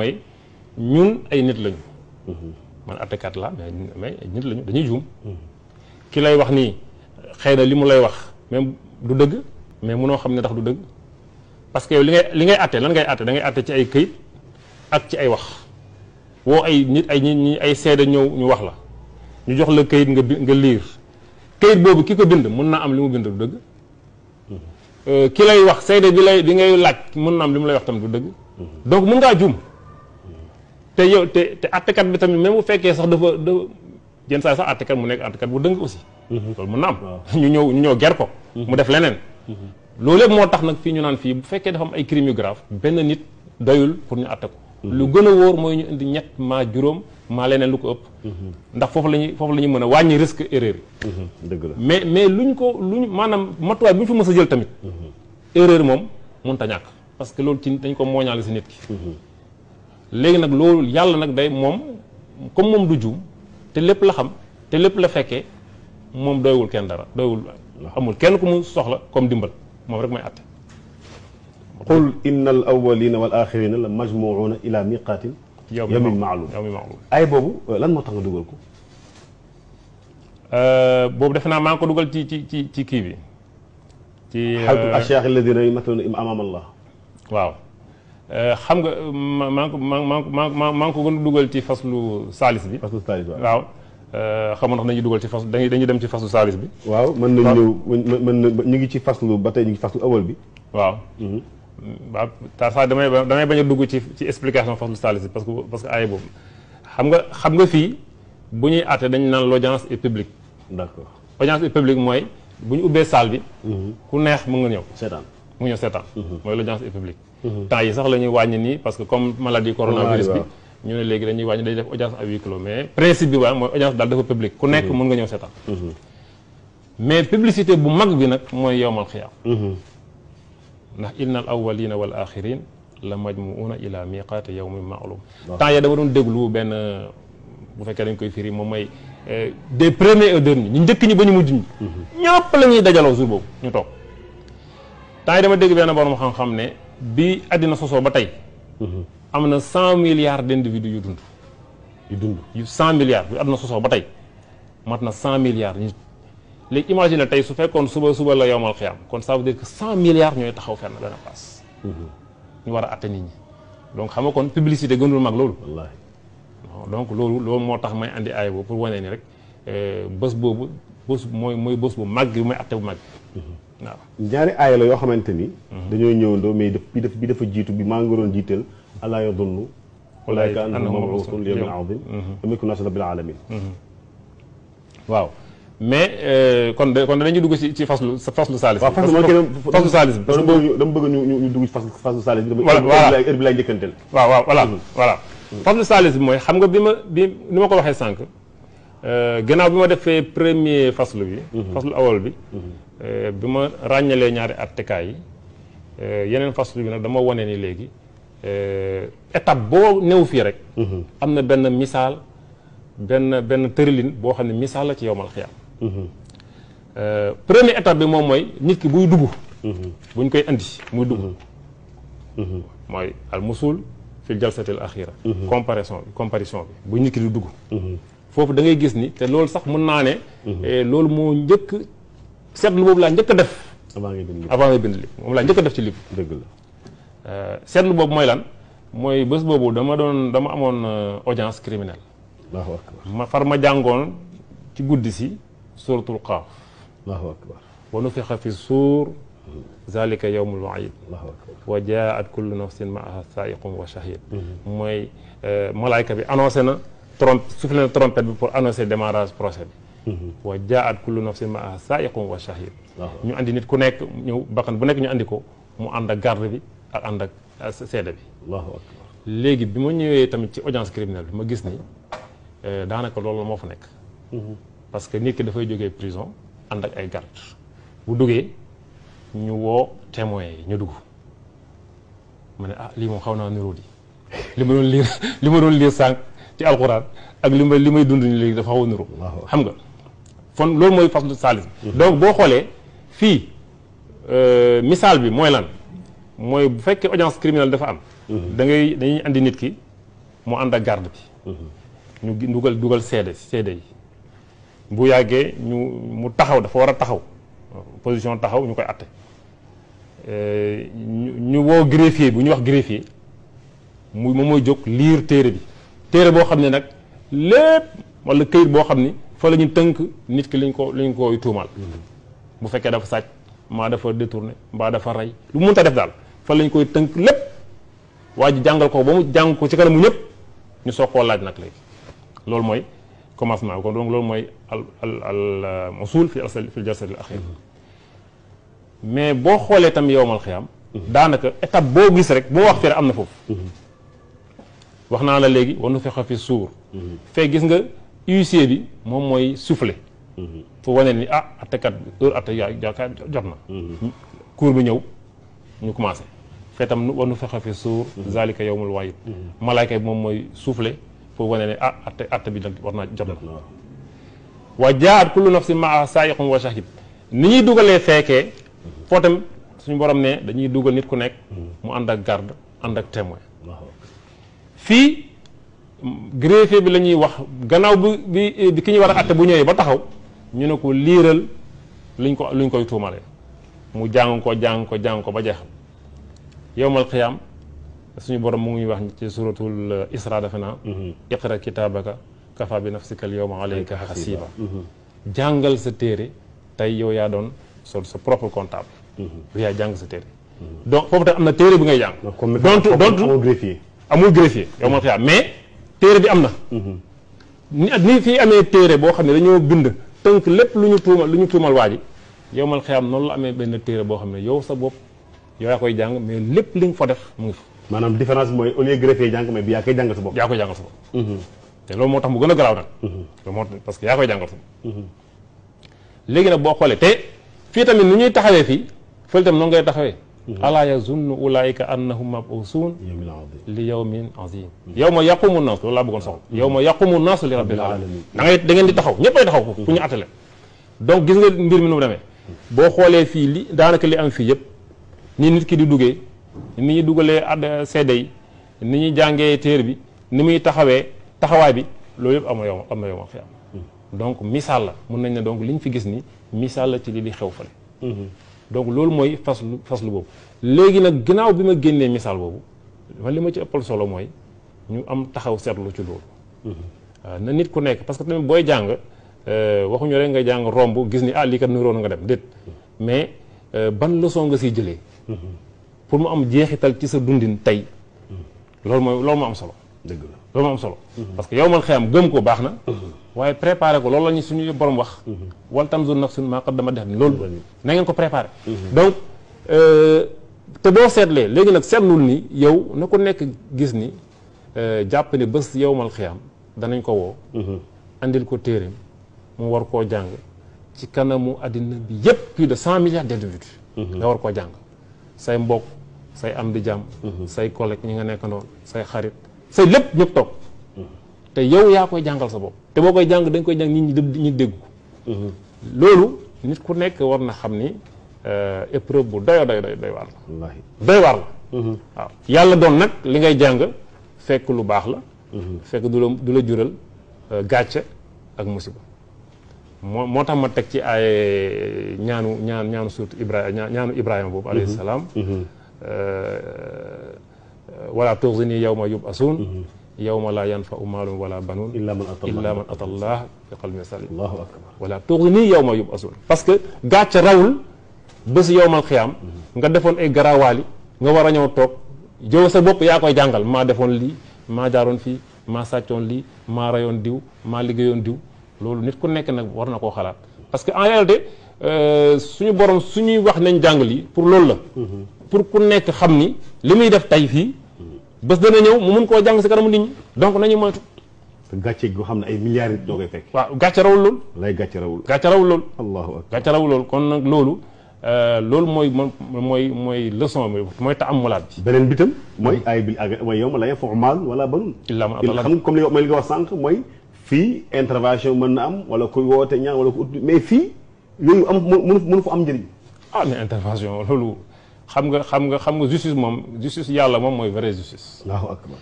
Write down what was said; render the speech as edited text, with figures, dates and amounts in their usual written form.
mooy ñun ay nit lañu. man attekat la mais ay nit lañu dañuy juum. ki lay wax nii xëy na li mu lay wax même du dëgg mais munoo xam ne ndax du dëgg parce que yow li ngay atte lan ngay atte da ngay atte ci ay këyit ak ci ay wax woo ay nit ay seede ñëw ñu wax la ñu jox la këyit nga liir këyit boobu ki ko bind mun naa am li mu bind du dëgg. ki lay wax seede bi ngay laaj mën na am li mu lay wax tamit du dëgg. donc mën ngaa juum te yow te attekat bi tamit même bu fekkee sax dafa yenn saa sax attekat mu nekk attekat bu dëng aussi. loolu mën na am. ñu ñëw ger ko. mu def leneen. loolu yëpp moo tax nag fii ñu naan fii bu fekkee dafa am ay crimes yu grave benn nit doyul pour ñu atte ko. lu gën a wóor mooy ñu indi ñett maa juróom maa leneen lu ko ëpp. ndax foofu la ñuy mën a wàññi risque erreur yi. dëgg la mais luñ maanaam matuwaay bu ñu fa mës a jël tamit. erreur moom mënut a ñàkk parce que loolu ci dañ ko mooñaale si nit ki. léegi nag loolu yàlla nag day moom comme moom du juum te lépp la xam te lépp la fekkee moom doywul kenn dara doywul amul kenn ku mu soxla comme dimbal moom rek may atte. qul inna al awwalina wal axirina la majmuuna ila miqaatin yawmin maalum ay boobu lan moo tax nga dugal ko. boobu defe naa maa ngi ko dugal ci kii bi. ci xaltu ashyaakh alladina yumathaluna amama allah. waaw xam nga maa ngi ko gën a dugal ci faslu saalis bi. faslu saalis waaw. xam nga ndax dañuy dugal ci fas dañuy dem ci faslu saalis bi. waaw mën nañ ñëw ñu ngi ci faslu ba tey ñu ngi ci faslu awal bi. waaw. waaw taa sax damay bañ a dugg ci explication faslu saalis bi parce que aaya boobu xam nga fii bu ñuy àtte dañ naan l'audience est publique. d'accord audience est publique mooy bu ñu ubbee salle bi. ku neex mën nga ñëw. seetaan mu ngi ñëw seetaan. mooy l'audience est publique. temps yi sax la ñuy wàññi nii parce que comme maladie coronavirus bi. ñu ne léegi dañuy wàññi dañuy def audience à huis clos mais principe bi waaye mooy audience daal dafa publique ku nekk mën nga ñëw seetaan. mais publicité bu mag bi nag mooy yowmal xiyaam. ndax innal awwalina wal axirin la majmuuna ila miqaati yawmin ma'lum. temps ya dama doon déglu benn bu fekkee dañ koy firi moom mooy des premiers et derniers ñu njëkk ñi ba ñu mujj ñi. ñëpp la ñuy dajaloo jour boobu ñu toog. temps yi dama dégg benn borom xam-xam ne bi àddina sosoo ba tey. am na 100 milliards d'individus yu dund yu 100 milliards yu àdduna sosoo ba tey mat na 100 milliards nit léegi imagine tey su fekkoon suba la yowmal xiyaam kon ça veut dire que 100 milliards ñooy taxaw fenn benn place. ñu war a atte nit ñi donc xam nga kon publicité gënul mag loolu. wallaahi donc loolu moo tax may andi aay boobu pour wane ni rek bés boobu mooy bés bu mag bi mooy atte bu mag bi waaw. ñaari aaya la yoo xamante ni. dañoo ñëwandoo mais bi dafa jiitu bi maa ngi waroon jiital. alaa yadunnu ulaa'ika annahum mab'uusuuna li yawmin 'aziim yawma yakuunu naasu rabbil aalamiin. waaw mais kon dañuy dugg ci faslu saalis. waaw faslu saalis bi. dama bëgg ñu dugg ci faslu saalis bi. voilà heure bi laay njëkkanteel. waaw voilà. faslu saalis bi mooy xam nga ni ma ko waxee sànq. gannaaw bi ma defee premier faslu bi. faslu awal bi. bi ma ràññalee ñaari attekaay yi yeneen faslu bi nag dama wane ni léegi. étape boo néew fii rek. am na benn misaal benn tërëlin boo xam ne misaal la ci yowmal xiyaam. première étape bi moom mooy nit ki buy dugg. bu ñu koy andi muy dugg. mooy al musul fil jalsatil axira comparaison bi bu nit ki di dugg. foofu da ngay gis ni te loolu sax mën naa ne. loolu moo njëkk seetlu boobu laa njëkk a def. avant ngay bind li moom laa njëkk a def ci livre. dëgg la. seetlu boobu mooy lan mooy bés boobu dama amoon audience criminelle. Allahu akbar. ma jàngoon ci guddi si suratul qaaf. Allahu akbar. wa nufixa fi suur zalika yawmul waid. Allahu akbar. wa jaat kullu nafsin maaha saiqun wa shahid. mooy malaayka bi annoncé na soufflé na trompette bi pour annoncer démarrage procès bi. wa jaat kullu nafsin maaha saiqun wa shahid. ñu andi nit ku nekk ñëw bakkan bu nekk ñu andi ko mu ànd ak garde bi. ak ànd ak seede bi. Allahu akbar. léegi bi ma ñëwee tamit ci audience criminelle bi ma gis ni daanaka loolu moo fa nekk. parce que nit ki dafay jógee prison ànd ak ay garde bu duggee ñu woo témoins yi ñu dugg ma ne lii moom xaw naa niroo di li ma doon liir sànq ci alxuraan ak li may dund ni léegi dafa xaw a niroo. xam nga kon loolu mooy faslu saalis bi. donc boo xoolee fii misaal bi mooy lan. mooy bu fekkee audience criminelle dafa am. dañuy andi nit ki mu ànd ak garde bi ñu dugal seede yi bu yàggee mu taxaw dafa war a taxaw position taxaw ñu koy atte ñu woo greffier bu ñu wax greffier moom mooy jóg liir téere boo xam ne nag lépp wala këyit boo xam ni fa la ñu tënk nit ki liñ koy tuumal bu fekkee dafa sàcc mbaa dafa détourné mbaa dafa rey lu mënta def daal fa lañ koy tënk lépp waa ji jàngal ko ba mu jàng ko ci kanamu ñëpp ñu soog koo laaj nag léegi loolu mooy commencement bi kon donc loolu mooy al usul fi jalsatil axir mais boo xoolee tam yowmal xiyaam daanaka étape boo gis rek boo wax fere am na foofu wax naa la léegi war nu fexe fi suur fee gis nga huissier bi moom mooy soufflé fu wane ni attekat heure atte jot na cour bi ñëw ñu commencé fee tam war nu fexe fi suur zalika yowmul waayid malaayka bi moom mooy soufflé fu wane ne atte bi nag war naa jot na wa jaat kullu nafsin maa saayiqun wa shahid ni ñuy dugalee feekee foo tam suñu borom ne dañuy dugal nit ku nekk mu ànd ak garde ànd ak témoin fii greffier bi la ñuy wax gannaaw bi ki ñu war a atte bu ñëwee ba taxaw ñu ne ko liiral luñ koy tuumalee mu jàng ko ba jeexal yowmal qiyaam suñu borom mu ngi wax ci suratul isra defe naa iqra kitaabaka kafa bi nafsika al yawma alayka hasiba jàngal sa téere tey yow yaa doon sa propre comptable du yaa jàng sa téere donc foofu tam am na téere bi ngay jàng amul greffier yowmal qiyaam mais téere bi am na ni fii amee téere boo xam ne dañoo bind tënk lépp lu ñu tuumal waa ji yowmal qiyaam noonu la amee benn téere boo xam ne yow sa bopp yow yaa koy jàng mais lépp li nga fa def mu ngi fa maanaam différence bi mooy au lieu greffier jàng mais bi yaa koy jàngal sa bopp yaa koy jàngal sa bopp te loolu moo tax mu gën a garaaw nag loolu moo parce que yaa koy jàngal sa bopp léegi nag boo xoolee te fii tamit ni ñuy taxawee fii fële tam noonu ngay taxawee alaa yazunnu ulaayika annahum mabusuun li yawmin azim yawma yaqumu naas loolu laa bëggoon soxla yawma yaqumu naas li rabbil alamin da ngeen di taxaw ñëppay taxaw foofu fu ñu attale donc gis nga mbir mi nu mu demee boo xoolee fii li daanaka li am fii yëpp ni nit ki di duggee ni ñuy dugalee seede yi ni ñuy jàngee téere bi ni muy taxawaay bi loolu yëpp am na yowma xiyaam donc misaal la mun nañ ne donc li ñu fi gis ni misaal la ci li di xew fale donc loolu mooy faslu boobu léegi nag ginnaaw bi ma génnee misaal boobu man li ma ci ëppal solo mooy ñu am taxaw seetlu ci loolu na nit ku nekk parce que tamit booy jàng waxuñu rek nga jàng romb gis ni lii kat niroon nga dem déet mais ban leçon nga siy jëlee pour mu am jeexital ci sa dundin tey loolu moo am solo dëgg la loolu moo am solo parce que yowmal xiyaam gëm ko baax na waaye préparé ko loolu la ñu suñu borom wax wal tanzur nafsun maa qaddamat li ghad loolu na ngeen ko préparé donc te boo seetlee léegi nag seetlul ni yow na ko nekk gis ni jàpp ne bés yowmal xiyaam danañ ko woo andil ko téeréem mu war koo jàng ci kanamu àddina bi yépp plus de 100 milliards d'individus nga war koo jàng say mbokk say am di jàmm say collègue ñi nga nekk noonu say xarit say lépp ñëpp toog te yow yaa koy jàngal sa bopp te boo koy jàng dañ koy jàng nit ñi dégg ko loolu nit ku nekk war na xam ni épreuve bu doy waar la doy waar la waaw yàlla doon nag li ngay jàng fekk lu baax la fekk du la jural gàcce ak musiba moo tax ma teg ci ay ñaanu suut ñaanu Ibrahima boobu alayhi salaam wala tuxzini yawma yub'asun yawma la yanfa'u maalun wala banuun illa man ata Allah bi qalbin salim Allahu akbar wala tuxzini yawma yub'asun parce que gàcce rawul bés yowmal xiyaam nga defoon ay garawaali nga war a ñëw toog yow sa bopp yaa koy jàngal maa defoon lii maa jaaroon fii maa sàccoon lii maa rayoon diw maa liggéeyoon diw loolu nit ku nekk nag war na koo xalaat parce que en réalité suñu borom suñuy wax nañ jàng lii pour loolu la pour ku nekk xam ni li muy def tey fii bés dana ñëw mu mun koo jàng si kanamu nit ñi donc nañu moytu gàcce goo xam ne ay milliards nit ñoo koy fekk waaw gàcce rawul loolu lay gàcce rawul loolu allahu akbar gàcce rawul loolu kon nag loolu mooy leçon bi mooy taamulaat bi beneen bi tam mooy ay bi mooy yow ma la yanfa'u maalun wala banuun illa man xam nga comme li nga wax sànq mooy fii intervention mën na am wala kuy woote ñaan wala ku ut mais fii yooyu am mënu fa am njëriñ mais intervention loolu xam nga justice moom justice yàlla moom mooy vraie justice allahu akbar